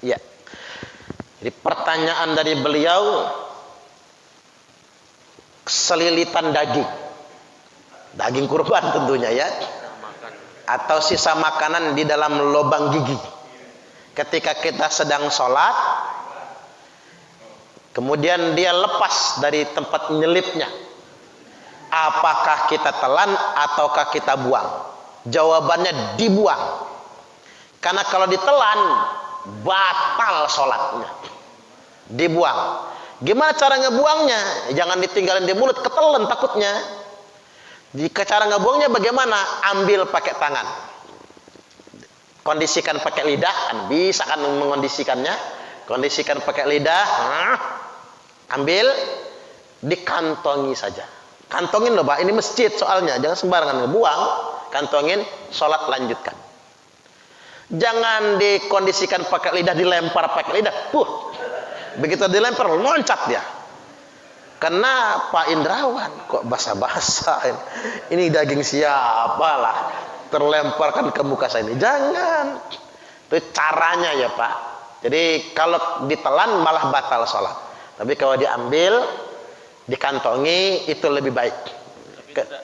Ya. Jadi pertanyaan dari beliau, selilitan daging kurban tentunya ya, atau sisa makanan di dalam lubang gigi ketika kita sedang sholat, kemudian dia lepas dari tempat nyelipnya, apakah kita telan ataukah kita buang? Jawabannya dibuang, karena kalau ditelan batal sholatnya. Dibuang. Gimana cara ngebuangnya? Jangan ditinggalin di mulut, ketelen takutnya. Jika cara ngebuangnya bagaimana? Ambil pakai tangan, kondisikan pakai lidah, kan bisa kan mengondisikannya. Kondisikan pakai lidah, ambil, dikantongi saja. Kantongin loh Pak, ini masjid soalnya, jangan sembarangan ngebuang. Kantongin, sholat lanjutkan. Jangan dikondisikan pakai lidah, dilempar pakai lidah. Begitu dilempar loncat dia. Karena Pak Indrawan kok basa-basa ini daging siapa lah terlemparkan ke muka saya ini. Jangan. Itu caranya ya Pak. Jadi kalau ditelan malah batal sholat. Tapi kalau diambil, dikantongi, itu lebih baik. Udah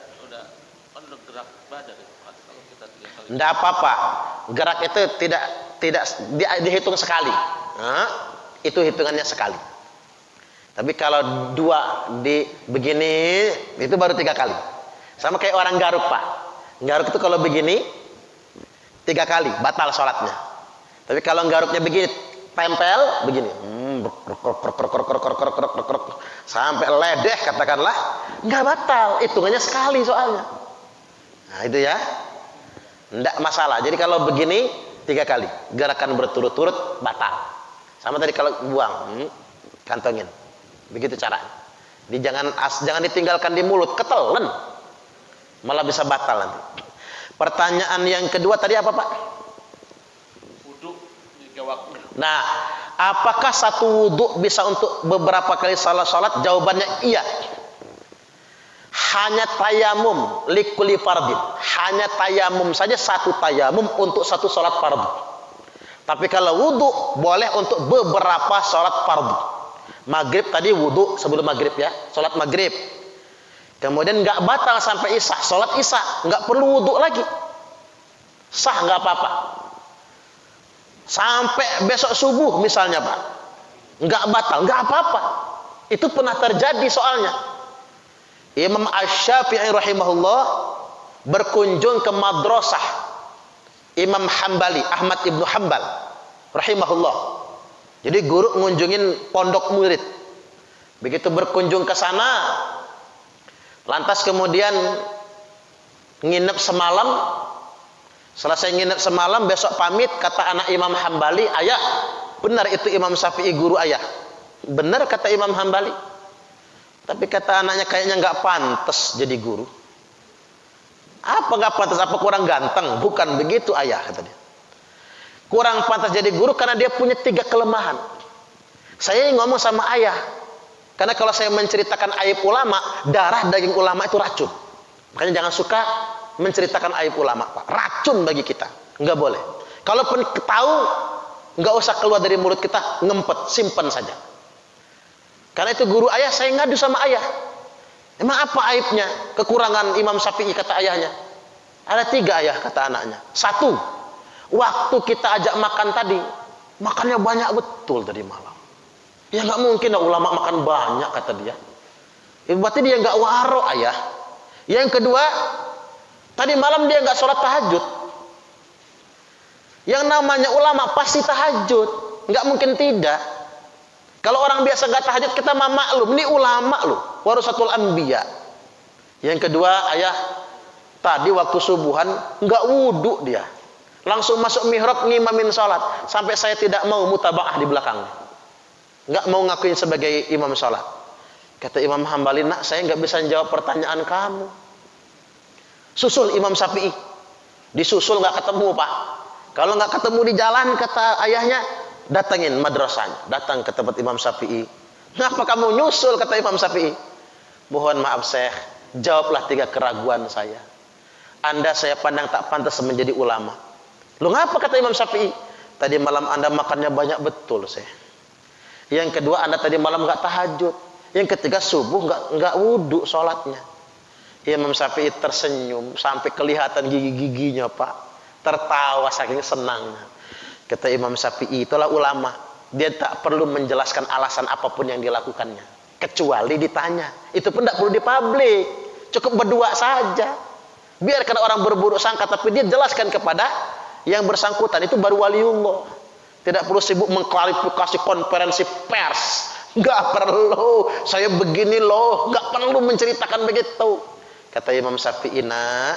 gerak badan kalau kita 3 kali. Enggak apa-apa. Gerak itu tidak dihitung sekali. Itu hitungannya sekali. Tapi kalau 2 di begini, itu baru 3 kali. Sama kayak orang garuk Pak. Garuk itu kalau begini 3 kali batal sholatnya. Tapi kalau garuknya begini, tempel begini, sampai ledeh katakanlah, nggak batal, hitungannya sekali soalnya. Nah itu ya, nggak masalah. Jadi kalau begini 3 kali, gerakan berturut-turut batal. Sama tadi kalau buang, kantongin, begitu caranya. Jangan ditinggalkan di mulut, ketelen, malah bisa batal nanti. Pertanyaan yang kedua tadi apa Pak? Wudhu 3 waktu. Nah, apakah satu wudhu bisa untuk beberapa kali salat? Jawabannya iya. Hanya tayamum likuli fardin, hanya tayamum saja, satu tayamum untuk satu salat fardu. Tapi kalau wudhu boleh untuk beberapa salat fardu. Maghrib tadi wudhu sebelum maghrib ya, salat maghrib. Kemudian nggak batal sampai isya, salat isya nggak perlu wudhu lagi, sah nggak apa-apa. Sampai besok subuh misalnya Pak, nggak batal, nggak apa-apa. Itu pernah terjadi soalnya. Imam Asy-Syafi'i rahimahullah berkunjung ke madrasah Imam Hambali, Ahmad ibnu Hambal rahimahullah. Jadi guru ngunjungin pondok murid. Begitu berkunjung ke sana, lantas kemudian nginep semalam. Selesai nginep semalam, besok pamit, kata anak Imam Hambali, ayah, benar itu Imam Syafi'i guru ayah. Benar kata Imam Hambali. Tapi kata anaknya kayaknya nggak pantas jadi guru. Apa nggak pantas? Apa kurang ganteng? Bukan begitu ayah, kata dia. Kurang pantas jadi guru karena dia punya 3 kelemahan. Saya ngomong sama ayah, karena kalau saya menceritakan aib ulama, darah daging ulama itu racun. Makanya jangan suka menceritakan aib ulama Pak. Racun bagi kita, nggak boleh. Kalaupun tahu, nggak usah keluar dari mulut kita, ngempet, simpan saja. Karena itu guru ayah, saya ngadu sama ayah. Emang apa aibnya? Kekurangan Imam Syafi'i kata ayahnya. Ada 3 ayah kata anaknya. 1, waktu kita ajak makan tadi, makannya banyak betul tadi malam. Ya nggak mungkin lah ulama makan banyak kata dia. Berarti dia nggak waro ayah. Yang kedua, tadi malam dia nggak sholat tahajud. Yang namanya ulama pasti tahajud, nggak mungkin tidak. Kalau orang biasa nggak tahajud kita mah maklum, ini ulama loh, warasatul anbiya. Yang kedua, ayah, tadi waktu subuhan nggak wudhu dia, langsung masuk mihrab ngimamin sholat, sampai saya tidak mau mutabaah di belakangnya, nggak mau ngakuin sebagai imam sholat. Kata Imam Hambali, nak, saya nggak bisa jawab pertanyaan kamu. Susul Imam Syafi'i, disusul nggak ketemu Pak. Kalau nggak ketemu di jalan, kata ayahnya, datangin madrasahnya, datang ke tempat Imam Syafi'i. Kenapa kamu nyusul? Kata Imam Syafi'i. Mohon maaf Syekh, jawablah 3 keraguan saya. Anda saya pandang tak pantas menjadi ulama. Lu ngapa? Kata Imam Syafi'i. Tadi malam Anda makannya banyak betul saya. Yang kedua, Anda tadi malam nggak tahajud. Yang ketiga, subuh nggak wudhu sholatnya. Imam Syafi'i tersenyum sampai kelihatan gigi-giginya Pak, tertawa saking senangnya. Kata Imam Syafi'i, itulah ulama. Dia tak perlu menjelaskan alasan apapun yang dilakukannya, kecuali ditanya. Itu pun tidak perlu dipublik, cukup berdua saja. Biarkan orang berburuk sangka, tapi dia jelaskan kepada yang bersangkutan. Itu baru waliullah. Tidak perlu sibuk mengklarifikasi konferensi pers. Nggak perlu. Saya begini loh, nggak perlu menceritakan begitu. Kata Imam Syafi'i, nak,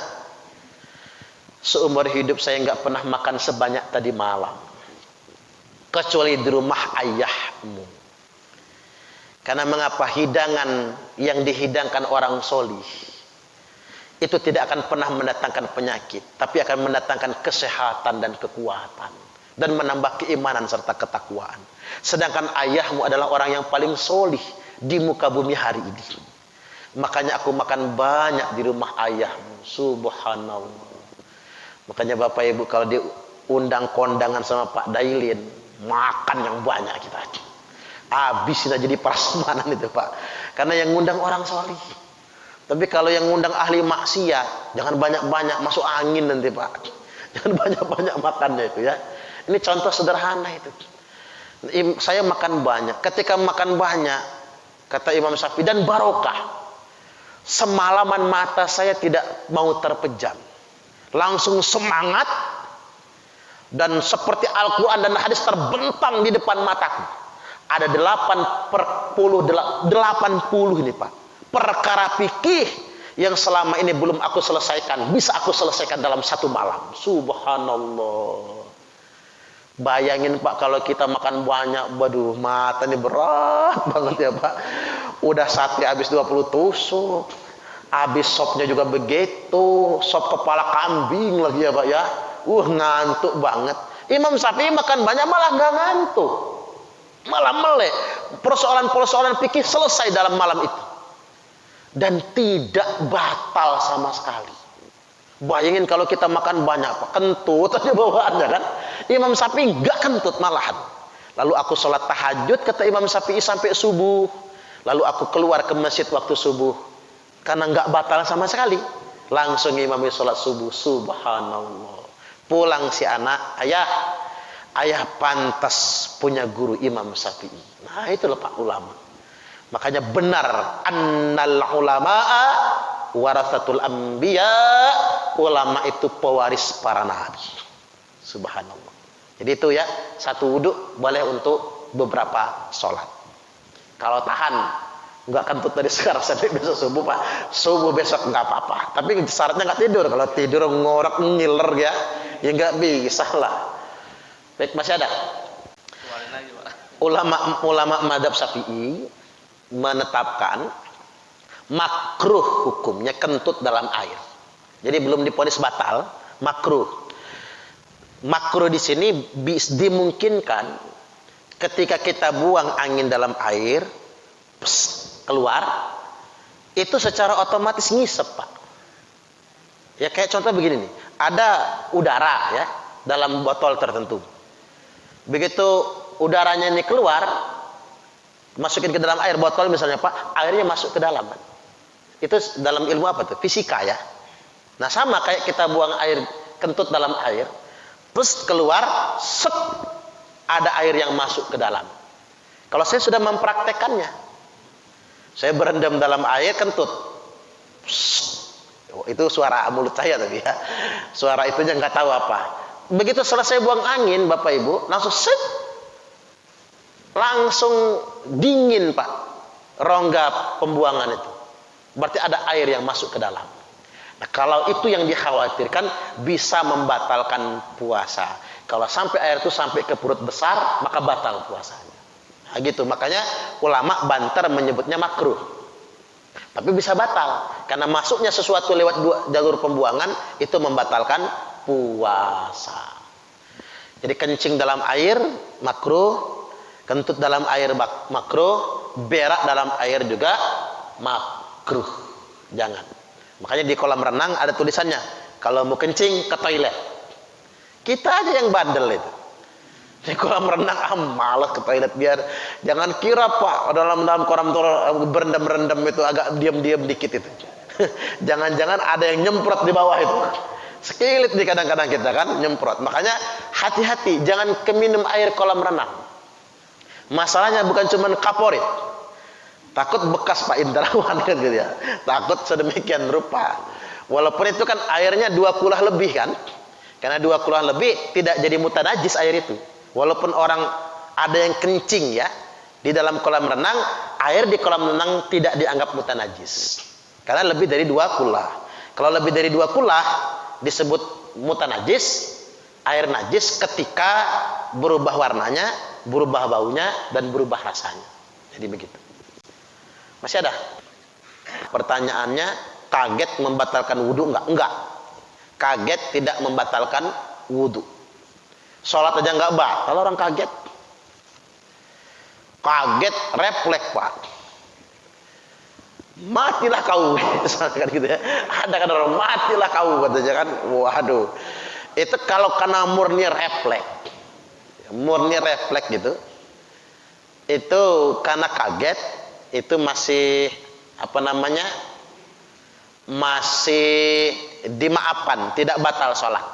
seumur hidup saya nggak pernah makan sebanyak tadi malam, kecuali di rumah ayahmu. Karena mengapa? Hidangan yang dihidangkan orang solih itu tidak akan pernah mendatangkan penyakit, tapi akan mendatangkan kesehatan dan kekuatan, dan menambah keimanan serta ketakwaan. Sedangkan ayahmu adalah orang yang paling solih di muka bumi hari ini. Makanya aku makan banyak di rumah ayahmu. Subhanallah. Makanya Bapak Ibu kalau diundang kondangan sama Pak Dailin, makan yang banyak kita. Habisin aja di prasmanan itu Pak. Karena yang ngundang orang solih. Tapi kalau yang ngundang ahli maksiat, jangan banyak-banyak, masuk angin nanti Pak. Jangan banyak-banyak makannya itu ya. Ini contoh sederhana itu. Saya makan banyak. Ketika makan banyak, kata Imam Syafi'i, dan barokah. Semalaman mata saya tidak mau terpejam. Langsung semangat. Dan seperti Al-Quran dan hadis terbentang di depan mataku. Ada 80 ini Pak. Perkara fikih yang selama ini belum aku selesaikan, bisa aku selesaikan dalam satu malam. Subhanallah. Bayangin Pak, kalau kita makan banyak, waduh, mata ini berat banget ya Pak. Udah sate habis 20 tusuk, habis sopnya juga begitu, sop kepala kambing lagi ya Pak ya. Ngantuk banget. Imam Syafi'i makan banyak malah nggak ngantuk, malah melek. Persoalan-persoalan fikih selesai dalam malam itu, dan tidak batal sama sekali. Bayangin kalau kita makan banyak Pak, kentut aja bawaannya kan. Imam Syafi'i nggak kentut malahan. Lalu aku sholat tahajud, kata Imam Syafi'i, sampai subuh. Lalu aku keluar ke masjid waktu subuh, karena nggak batal sama sekali. Langsung imamnya sholat subuh. Subhanallah. Pulang si anak, ayah pantas punya guru Imam Syafi'i. Nah itulah Pak ulama. Makanya benar, annal ulama'a warasatul anbiya. Ulama itu pewaris para nabi. Subhanallah. Jadi itu ya, satu wudhu boleh untuk beberapa sholat. Kalau tahan, nggak kentut dari sekarang sampai besok subuh Pak. Subuh besok nggak apa-apa. Tapi syaratnya nggak tidur. Kalau tidur ngorok ngiler ya nggak bisa lah. Baik, masih ada. Ulama madzhab Syafi'i menetapkan makruh hukumnya kentut dalam air. Jadi belum divonis batal, makruh. Makruh di sini dimungkinkan ketika kita buang angin dalam air, keluar, itu secara otomatis ngisep Pak. Ya kayak contoh begini nih, ada udara ya dalam botol tertentu. Begitu udaranya ini keluar, masukin ke dalam air botol misalnya Pak, airnya masuk ke dalam. Itu dalam ilmu apa tuh? Fisika ya. Nah sama kayak kita buang air kentut dalam air, terus keluar, set, ada air yang masuk ke dalam. Kalau saya sudah mempraktekannya, saya berendam dalam air kentut, itu suara mulut saya tadi ya, suara itunya nggak tahu apa. Begitu selesai buang angin Bapak Ibu, langsung set, langsung dingin Pak, rongga pembuangan itu. Berarti ada air yang masuk ke dalam. Nah, kalau itu yang dikhawatirkan bisa membatalkan puasa. Kalau sampai air itu sampai ke perut besar, maka batal puasanya. Nah, gitu. Makanya ulama banter menyebutnya makruh. Tapi bisa batal karena masuknya sesuatu lewat jalur pembuangan itu membatalkan puasa. Jadi kencing dalam air makruh, kentut dalam air makruh, berak dalam air juga makruh. Jangan. Makanya di kolam renang ada tulisannya, kalau mau kencing ke toilet. Kita aja yang bandel itu. Di kolam renang malas ke toilet. Biar jangan kira Pak dalam kolam berendam itu agak diam-diam dikit itu. Jangan-jangan ada yang nyemprot di bawah itu. Sekilit di kadang-kadang kita kan nyemprot. Makanya hati-hati, jangan keminum air kolam renang. Masalahnya bukan cuma kaporit. Takut bekas Pak Indrawan kan gitu ya. Takut sedemikian rupa. Walaupun itu kan airnya 2 kulah lebih kan. Karena 2 kulah lebih tidak jadi mutanajis air itu. Walaupun orang ada yang kencing ya di dalam kolam renang, air di kolam renang tidak dianggap mutanajis. Karena lebih dari 2 kulah. Kalau lebih dari 2 kulah disebut mutanajis, air najis ketika berubah warnanya, berubah baunya, dan berubah rasanya. Jadi begitu. Masih ada? Pertanyaannya, kaget membatalkan wudhu enggak? Enggak. Kaget tidak membatalkan wudhu. Sholat aja enggak batal orang kaget. Kaget refleks Pak. Matilah kau, misalkan gitu ya. Ada kan orang matilah kau katanya kan. Waduh. Itu kalau karena murni refleks. Murni refleks gitu. Itu karena kaget, itu masih apa namanya? Masih dimaafkan, tidak batal sholat.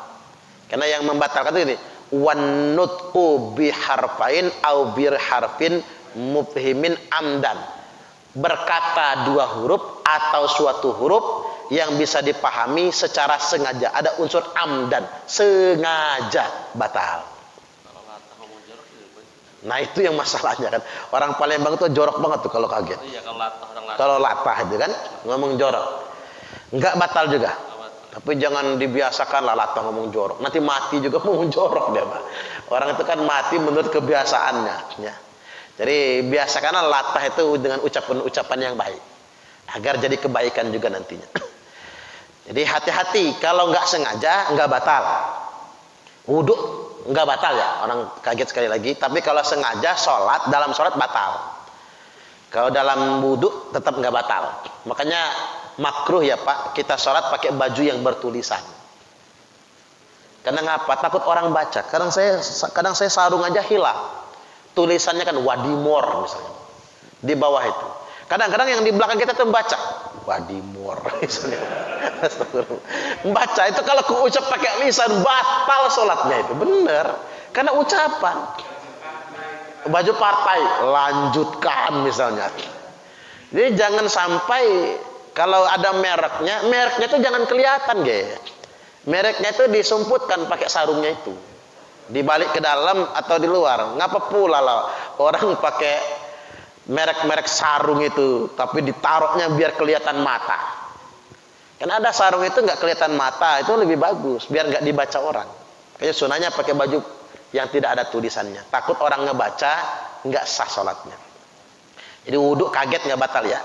Karena yang membatalkan itu ini, wan nutqu bi harfain au bir harfin mufhimin amdan. Berkata 2 huruf atau suatu huruf yang bisa dipahami secara sengaja. Ada unsur amdan, sengaja batal. Kalau latah ngomong jorok gitu. Nah itu yang masalahnya kan. Orang Palembang itu jorok banget tuh kalau kaget. Iya, kalau latah orang latah. Kalau latah itu kan ngomong jorok. Enggak batal juga. Tapi jangan dibiasakan lah latah ngomong jorok. Nanti mati juga ngomong jorok dia Pak. Orang itu kan mati menurut kebiasaannya ya. Jadi biasakanlah latah itu dengan ucapan-ucapan yang baik. Agar jadi kebaikan juga nantinya. Jadi hati-hati, kalau nggak sengaja nggak batal. Wudhu nggak batal ya, orang kaget sekali lagi. Tapi kalau sengaja sholat, dalam sholat batal. Kalau dalam wudhu tetap nggak batal. Makanya makruh ya Pak, kita sholat pakai baju yang bertulisan. Karena ngapa? Takut orang baca. Kadang saya sarung aja hilang. Tulisannya kan Wadimor misalnya. Di bawah itu. Kadang-kadang yang di belakang kita tuh membaca Wadimor misalnya. Membaca itu kalau kuucap pakai lisan batal sholatnya itu. Benar. Karena ucapan. Baju partai lanjutkan misalnya. Jadi jangan sampai kalau ada mereknya itu jangan kelihatan ge. Mereknya itu disumputkan pakai sarungnya itu. Dibalik ke dalam atau di luar. Ngapa pula lah orang pakai merek-merek sarung itu tapi ditaruhnya biar kelihatan mata. Karena ada sarung itu nggak kelihatan mata, itu lebih bagus biar nggak dibaca orang. Kayaknya sunahnya pakai baju yang tidak ada tulisannya. Takut orang ngebaca nggak sah sholatnya. Jadi wudhu kaget nggak batal ya.